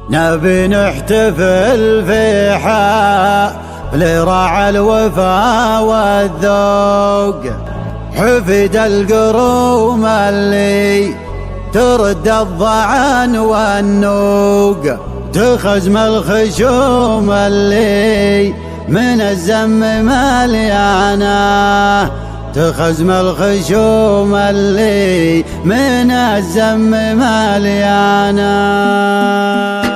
نبي نحتفل في حفل راعى الوفا والذوق، حفد القروم اللي ترد الضعن والنوق، تخزم الخشوم اللي من الزم مليانه، تخزم الخشوم اللي من الزم مليانه.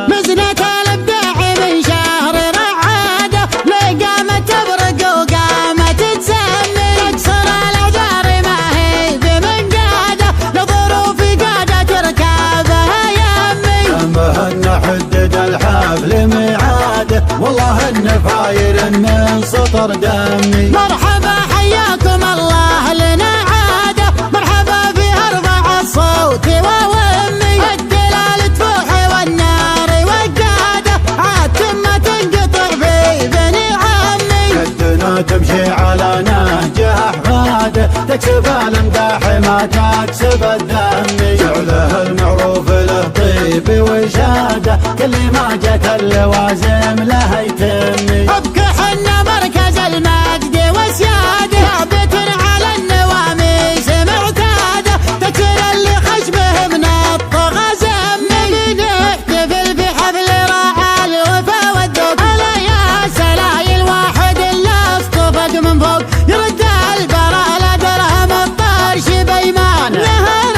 مزنة الابداع من شهر رعاده، لقامت تبرق وقامت تسمي، تكسر الاعذار ما هي بمنقاده، لظروف قاده تركابها يمي. جنبه نحدد الحفل ميعاده، والله النفاير من سطر دمي. مرحبا حياكم الله لنا عاده، مرحبا في ارفع الصوت وومي، الدلال تفوح والنار وقاده، عاد ثم تنقطع في بني عمي. يدنا تمشي على نهجه احفاده، تكسب الامداح ما تكسب الذم، جعله المعروف له طيب وشاده، كل ما جت اللوازم له يتمي. ابكي حنا مركز المجد وسياده، ثابت على النواميس معتاده، تكسر اللي خشبه من الطغى زمي. نحتفل بحفل راعى الوفا والذوق، الا يا سلاي الواحد اللي اصطفق من فوق، يرد البراء لا درهم الطرش بيمان، نهر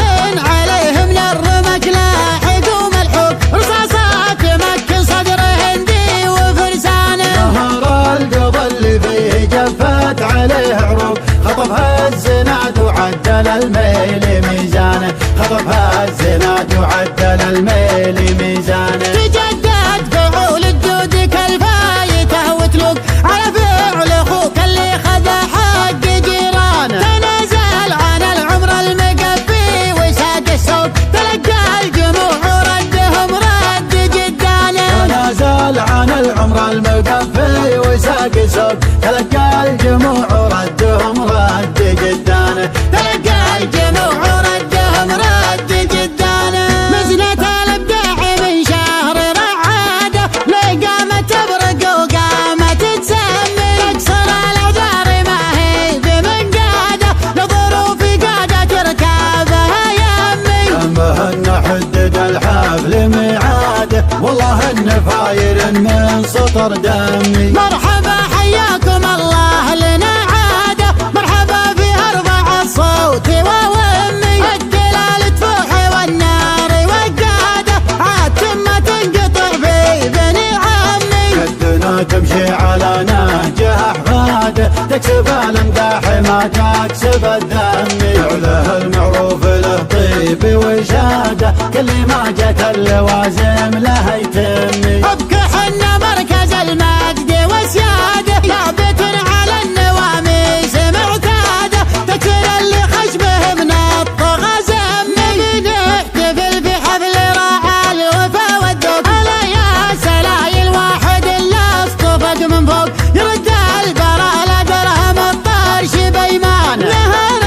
عليه من الرمك لاحق وملحوق، رصاصات مكن صدر هندي وفرسانه. نهر القضى اللي فيه جفت عليه عروق، خطفها الزناد وعدل الميل ميزانه، خطفها الزناد وعدل الميل ميزانه. تجدد فعول الجود كالفايته وتلوق، على فعل اخوك اللي خذ حق جيرانه، تنازل عن العمر المقفي وساق السوق، تلقى الجموع ردهم رد جدانه. تنازل عن العمر المقفي وساق السوق، تلقى الجموع ردهم رد جدانه، تلقى الجموع ردهم رد جدانه. مزنة الابداع من شهر رعاده، لقامت تبرق وقامت تسمي، تكسر الاعذار ما هي بمنقاده، لظروف قاده تركابها يمي. جنبه نحدد الحفل ميعاده، والله النفاير من سطر دمي. مرحبا حياكم الله لنا عاده، مرحبا في ارفع الصوت وومي، الدلال تفوح والنار وقاده، عاد ثم تنقطع في بني عمي. يدنا تمشي على نهجه احفاده، تكسب الامداح ما تكسب الذم، جعله المعروف له طيب وشاده، كل ما جت اللوازم له يتمي. ابكي حنا مركز المجد وسياده، ثابت على النواميس معتاده، تكسر اللي خشبه من الطغى زمي. نحتفل بحفل راعى الوفا والذوق، الا يا سلاي الواحد اللي اصطفق من فوق، يرد البراء لا درهم الطرش بيمان، نهر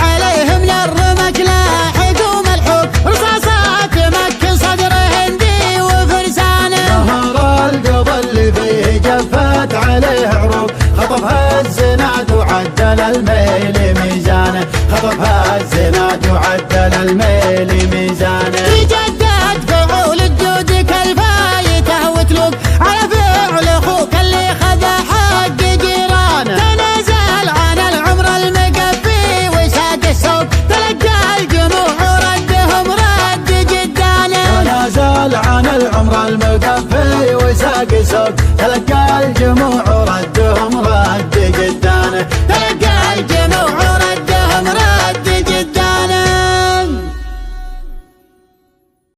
عليه من الرمك لاحق وملحوق، رصاصات مكن صدر هندي وفرسانه. نهر القضى اللي فيه جفت عليه عروق، خطفها الزناد وعدل الميل ميزانه، خطفها الزناد وعدل الميل ميزانه. تجدد فعول الجود كالفايته وتلوق، على فعل اخوك اللي خذ حق جيرانه، تنازل عن العمر المقفي وساق السوق، تلقى الجموع ردهم رد جدانه. تنازل عن العمر المقفي وساق السوق، تلقى الجموع